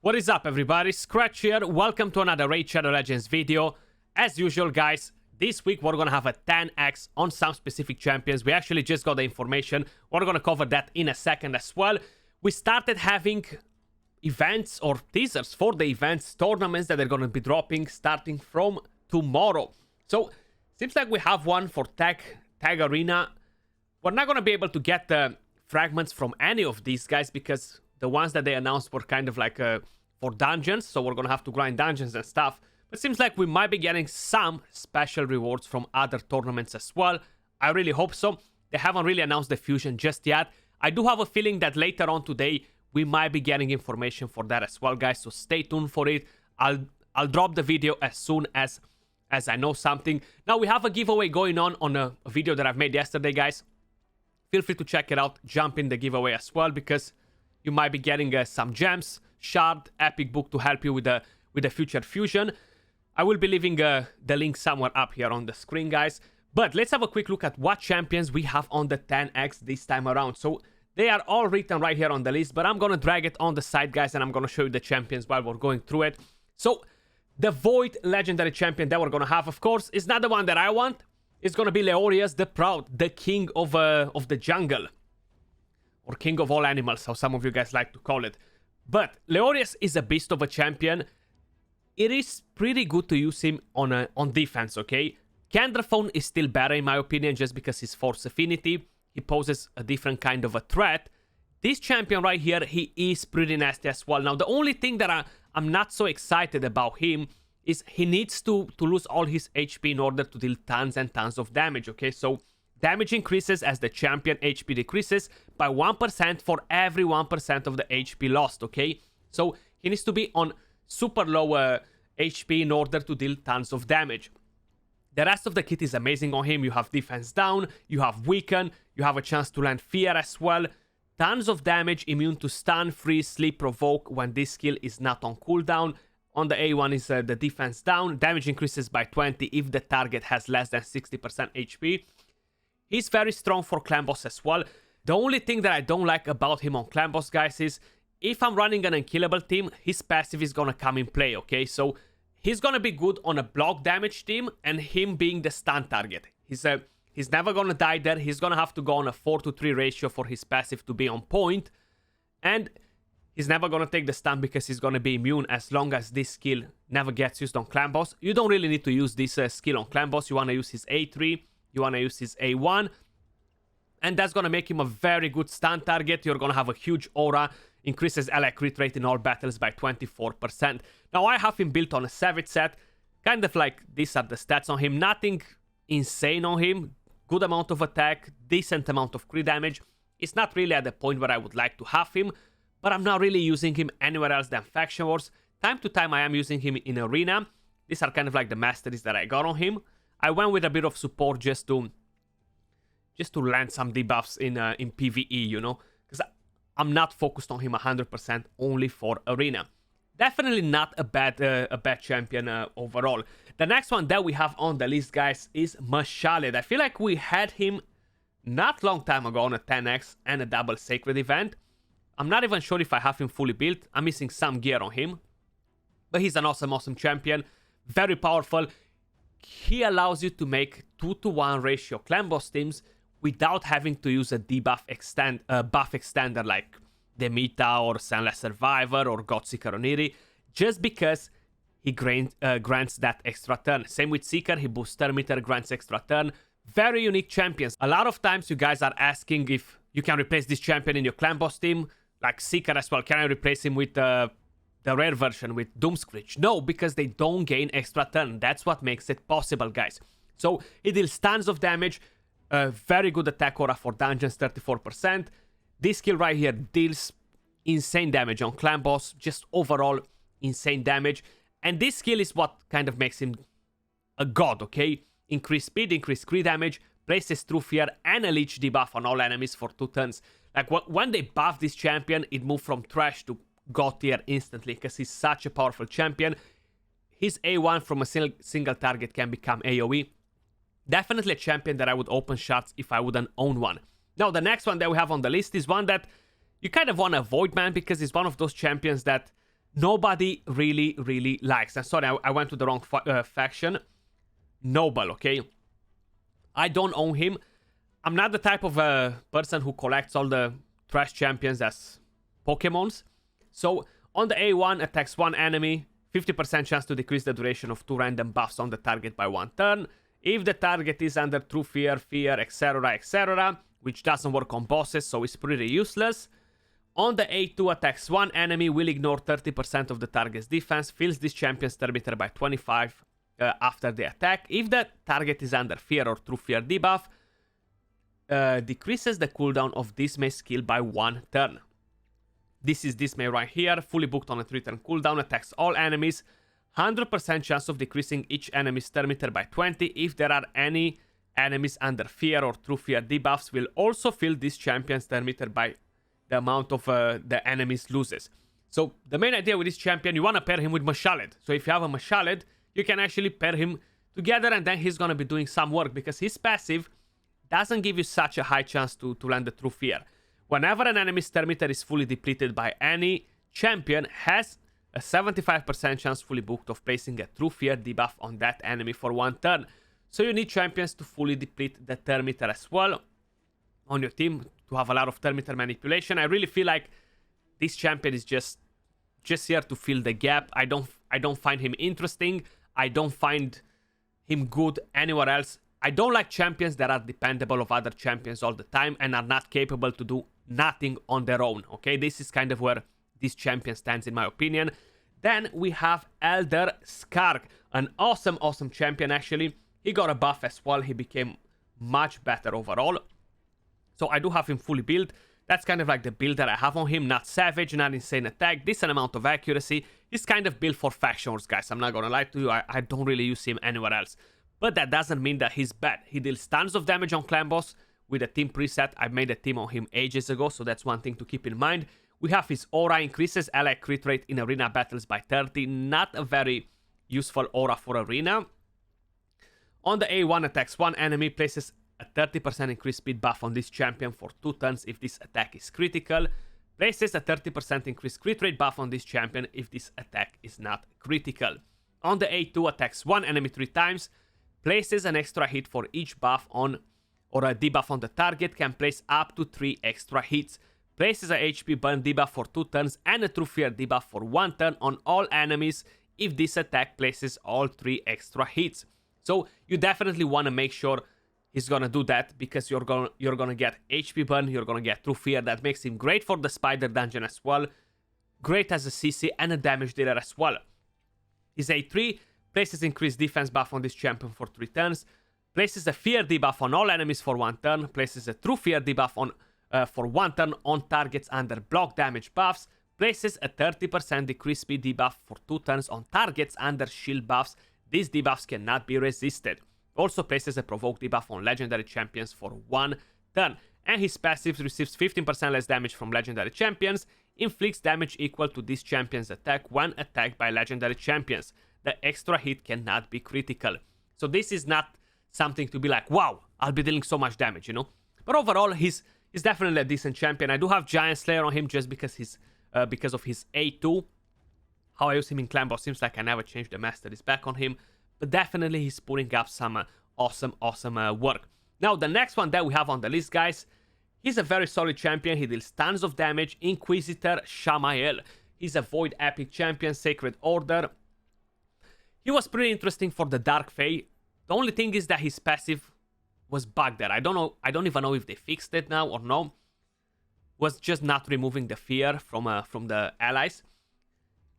What is up, everybody? Skratch here. Welcome to another Raid Shadow Legends video. As usual, guys, this week we're gonna have a 10x on some specific champions. We actually just got the information. We're gonna cover that in a second as well. We started having events or teasers for the events, tournaments that are gonna be dropping starting from tomorrow. So, seems like we have one for Tag Arena. We're not gonna be able to get the fragments from any of these guys because the ones that they announced were kind of like for dungeons, so we're gonna have to grind dungeons and stuff. But it seems like we might be getting some special rewards from other tournaments as well. I really hope so. They haven't really announced the fusion just yet. I do have a feeling that later on today we might be getting information for that as well, guys, so stay tuned for it. I'll drop the video as soon as I know something. Now we have a giveaway going on a video that I've made yesterday, guys. Feel free to check it out, jump in the giveaway as well, because you might be getting some gems, shard, epic book to help you with the future fusion. I will be leaving the link somewhere up here on the screen, guys. But let's have a quick look at what champions we have on the 10x this time around. So they are all written right here on the list, but I'm gonna drag it on the side, guys, and I'm gonna show you the champions while we're going through it. So the Void legendary champion that we're gonna have, of course, is not the one that I want. It's gonna be Leorius the Proud, the king of the jungle. Or king of all animals, how some of you guys like to call it. But Leorius is a beast of a champion. It is pretty good to use him on defense, okay? Candraphone is still better in my opinion, just because his force affinity. He poses a different kind of a threat. This champion right here, he is pretty nasty as well. Now, the only thing that I'm not so excited about him is he needs to lose all his HP in order to deal tons and tons of damage, okay? So damage increases as the champion HP decreases by 1% for every 1% of the HP lost, okay? So he needs to be on super low HP in order to deal tons of damage. The rest of the kit is amazing on him. You have defense down, you have weaken, you have a chance to land fear as well. Tons of damage, immune to stun, freeze, sleep, provoke when this skill is not on cooldown. On the A1 is the defense down. Damage increases by 20 if the target has less than 60% HP. He's very strong for clan boss as well. The only thing that I don't like about him on clan boss, guys, is if I'm running an unkillable team, his passive is gonna come in play, okay? So he's gonna be good on a block damage team and him being the stun target. He's never gonna die there. He's gonna have to go on a 4-to-3 ratio for his passive to be on point. And he's never gonna take the stun because he's gonna be immune as long as this skill never gets used on clan boss. You don't really need to use this skill on clan boss. You wanna use his A3. You want to use his A1, and that's going to make him a very good stun target. You're going to have a huge aura, increases ally crit rate in all battles by 24%. Now, I have him built on a Savage set, kind of like these are the stats on him. Nothing insane on him, good amount of attack, decent amount of crit damage. It's not really at the point where I would like to have him, but I'm not really using him anywhere else than Faction Wars. Time to time, I am using him in Arena. These are kind of like the masteries that I got on him. I went with a bit of support just to land some debuffs in PvE, you know, because I'm not focused on him 100% only for Arena. Definitely not a bad champion overall. The next one that we have on the list, guys, is Shamaeil. I feel like we had him not long time ago on a 10x and a double sacred event. I'm not even sure if I have him fully built. I'm missing some gear on him, but he's an awesome champion, very powerful. He allows you to make 2-to-1 ratio clan boss teams without having to use a debuff buff extender like Demita or Sunless Survivor or Godseeker Oniri, just because he grants that extra turn. Same with Seeker, he boosts turn meter, grants extra turn. Very unique champions. A lot of times you guys are asking if you can replace this champion in your clan boss team, like Seeker as well. Can I replace him with the rare version with Doomcreech? No, because they don't gain extra turn. That's what makes it possible, guys. So it deals tons of damage, very good attack aura for dungeons, 34%. This skill right here deals insane damage on clan boss, just overall insane damage. And this skill is what kind of makes him a god, okay? Increase speed, increase crit damage, places True Fear and a leech debuff on all enemies for 2 turns. Like when they buff this champion, it moved from trash to god tier instantly because he's such a powerful champion. His A1 from a single target can become AoE. Definitely a champion that I would open shots if I wouldn't own one. Now, the next one that we have on the list is one that you kind of want to avoid, man, because it's one of those champions that nobody really likes. And sorry, I went to the wrong faction. Noble, okay? I don't own him. I'm not the type of person who collects all the trash champions as Pokemons. So on the A1, attacks one enemy, 50% chance to decrease the duration of 2 random buffs on the target by 1 turn. If the target is under true fear, etc., which doesn't work on bosses, so it's pretty useless. On the A2, attacks one enemy, will ignore 30% of the target's defense, fills this champion's turn meter by 25 after the attack. If the target is under fear or true fear debuff, decreases the cooldown of Dismay skill by 1 turn. This is Dismay right here, fully booked on a 3-turn cooldown, attacks all enemies, 100% chance of decreasing each enemy's turn meter by 20. If there are any enemies under fear or true fear debuffs, will also fill this champion's turn meter by the amount of the enemies loses. So the main idea with this champion, you want to pair him with Mashaled. So if you have a Mashaled, you can actually pair him together, and then he's going to be doing some work, because his passive doesn't give you such a high chance to land the true fear. Whenever an enemy's turn meter is fully depleted by any champion, has a 75% chance fully booked of placing a true fear debuff on that enemy for 1 turn. So you need champions to fully deplete the turn meter as well on your team to have a lot of turn meter manipulation. I really feel like this champion is just here to fill the gap. I don't find him interesting. I don't find him good anywhere else. I don't like champions that are dependable of other champions all the time and are not capable to do nothing on their own, okay? This is kind of where this champion stands in my opinion. Then we have Elder Skark, an awesome champion actually. He got a buff as well. He became much better overall. So I do have him fully built. That's kind of like the build that I have on him. Not savage, not insane attack, decent amount of accuracy. He's kind of built for faction wars, guys. I'm not gonna lie to you. I don't really use him anywhere else. But that doesn't mean that he's bad. He deals tons of damage on clan boss with a team preset. I made a team on him ages ago, so that's one thing to keep in mind. We have his aura, increases ally crit rate in arena battles by 30. Not a very useful aura for arena. On the A1, attacks one enemy, places a 30% increased speed buff on this champion for 2 turns if this attack is critical. Places a 30% increased crit rate buff on this champion if this attack is not critical. On the A2, attacks one enemy 3 times. Places an extra hit for each buff on or a debuff on the target. Can place up to 3 extra hits. Places a HP burn debuff for 2 turns and a true fear debuff for 1 turn on all enemies if this attack places all 3 extra hits. So you definitely want to make sure he's gonna do that, because you're gonna get HP burn, you're gonna get true fear. That makes him great for the spider dungeon as well. Great as a CC and a damage dealer as well. His A3 places increased defense buff on this champion for 3 turns. Places a fear debuff on all enemies for 1 turn. Places a true fear debuff on for 1 turn on targets under block damage buffs. Places a 30% decreased speed debuff for 2 turns on targets under shield buffs. These debuffs cannot be resisted. Also places a provoke debuff on legendary champions for 1 turn. And his passive receives 15% less damage from legendary champions. Inflicts damage equal to this champion's attack when attacked by legendary champions. The extra hit cannot be critical. So this is not something to be like, wow, I'll be dealing so much damage, you know? But overall, he's definitely a decent champion. I do have Giant Slayer on him just because of his A2. How I use him in clan boss seems like I never changed the masteries back on him. But definitely he's putting up some awesome work. Now, the next one that we have on the list, guys, he's a very solid champion. He deals tons of damage. Inquisitor Shamaeil. He's a Void Epic champion, Sacred Order. He was pretty interesting for the Dark Fae. The only thing is that his passive was bugged there. I don't even know if they fixed it now or no. Was just not removing the fear from the allies.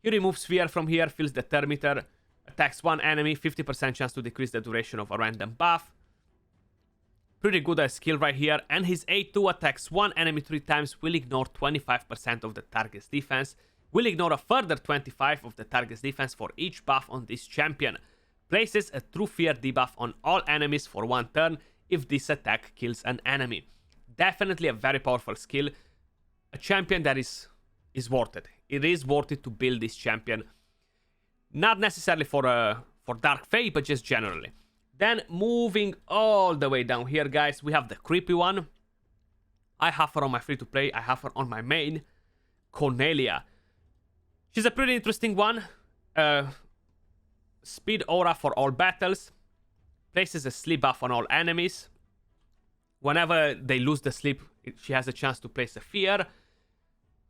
He removes fear from here, fills the turn meter, attacks one enemy, 50% chance to decrease the duration of a random buff. Pretty good skill right here. And his A2 attacks one enemy 3 times, will ignore 25% of the target's defense. Will ignore a further 25% of the target's defense for each buff on this champion. Places a true fear debuff on all enemies for 1 turn if this attack kills an enemy. Definitely a very powerful skill. A champion that is worth it. It is worth it to build this champion. Not necessarily for Dark Fae, but just generally. Then moving all the way down here, guys, we have the creepy one. I have her on my free-to-play. I have her on my main. Cornelia. She's a pretty interesting one. Speed aura for all battles. Places a sleep buff on all enemies. Whenever they lose the sleep, she has a chance to place a fear.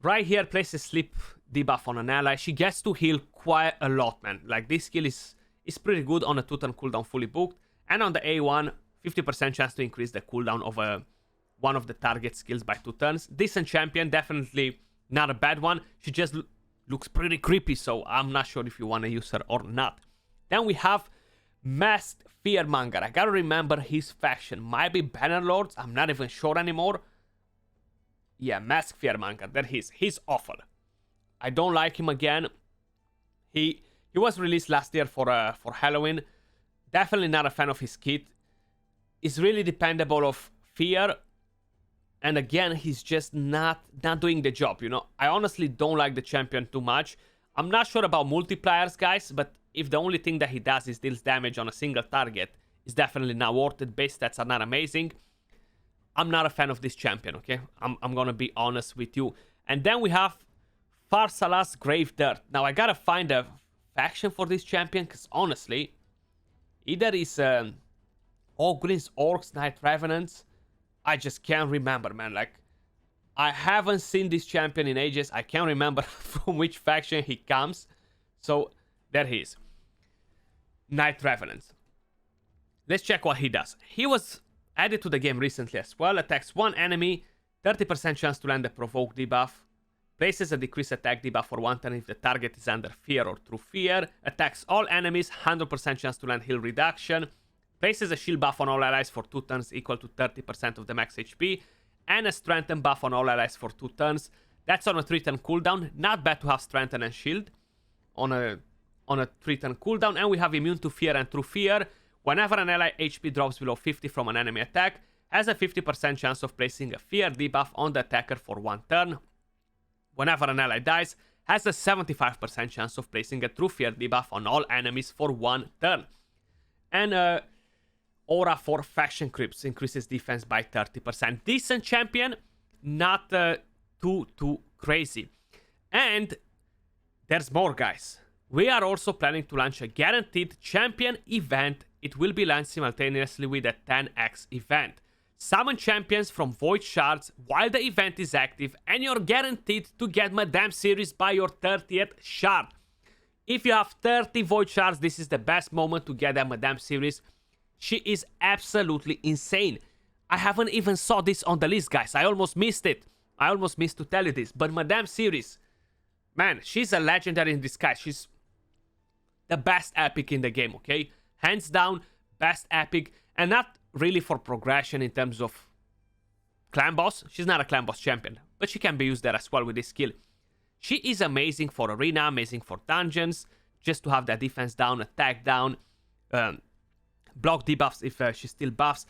Right here, places sleep debuff on an ally. She gets to heal quite a lot, man. Like, this skill is pretty good on a 2-turn cooldown fully booked. And on the A1, 50% chance to increase the cooldown of one of the target skills by 2 turns. Decent champion, definitely not a bad one. She just looks pretty creepy, so I'm not sure if you want to use her or not. Then we have Masked Fairmanca. I gotta remember his faction. Might be Bannerlords, I'm not even sure anymore. Yeah, Masked Fairmanca, that he's awful. I don't like him again. He was released last year for Halloween. Definitely not a fan of his kit. He's really dependable of fear. And again, he's just not doing the job, you know. I honestly don't like the champion too much. I'm not sure about multipliers, guys, but if the only thing that he does is deals damage on a single target, it's definitely not worth it. Base stats are not amazing. I'm not a fan of this champion, okay? I'm gonna be honest with you. And then we have Farsala's Grave Dirt. Now, I gotta find a faction for this champion, because honestly, either it's Ogryns, Orcs, Night Revenants. I just can't remember, man. Like, I haven't seen this champion in ages. I can't remember from which faction he comes. So, there he is. Night Revenants. Let's check what he does. He was added to the game recently as well. Attacks one enemy, 30% chance to land a provoke debuff. Places a decreased attack debuff for 1 turn if the target is under fear or through fear. Attacks all enemies, 100% chance to land heal reduction. Places a shield buff on all allies for 2 turns equal to 30% of the max HP. And a strengthen buff on all allies for 2 turns. That's on a 3-turn cooldown. Not bad to have strengthen and shield on a 3-turn cooldown. And we have immune to fear and through fear. Whenever an ally HP drops below 50 from an enemy attack, has a 50% chance of placing a fear debuff on the attacker for 1 turn. Whenever an ally dies, has a 75% chance of placing a true fear debuff on all enemies for 1 turn. And Aura for Faction Creeps increases defense by 30%. Decent champion, not too crazy. And there's more, guys. We are also planning to launch a guaranteed champion event. It will be launched simultaneously with a 10x event. Summon champions from Void Shards while the event is active, and you're guaranteed to get Madame Series by your 30th shard. If you have 30 Void Shards, this is the best moment to get a Madame Series. She is absolutely insane. I haven't even saw this on the list, guys. I almost missed it. I almost missed to tell you this. But Madame Series, man, she's a legendary in disguise. She's the best epic in the game, okay? Hands down, best epic. And not really for progression in terms of clan boss. She's not a clan boss champion, but she can be used there as well with this skill. She is amazing for arena, amazing for dungeons, just to have that defense down, attack down, block debuffs if she still buffs.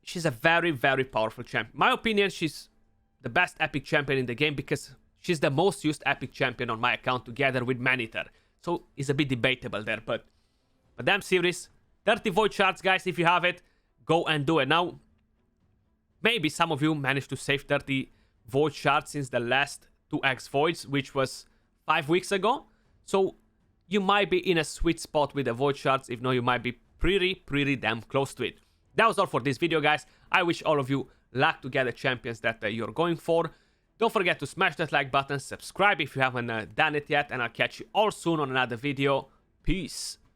She's a very, very powerful champion. In my opinion, she's the best epic champion in the game because she's the most used epic champion on my account together with Maneater. So it's a bit debatable there, but Madame Series, 30 Void Shards, guys. If you have it, go and do it. Now, maybe some of you managed to save 30 Void Shards since the last 2x Voids, which was 5 weeks ago. So you might be in a sweet spot with the Void Shards. If not, you might be pretty damn close to it. That was all for this video, guys. I wish all of you luck to get the champions that you're going for. Don't forget to smash that like button, subscribe if you haven't done it yet, and I'll catch you all soon on another video. Peace.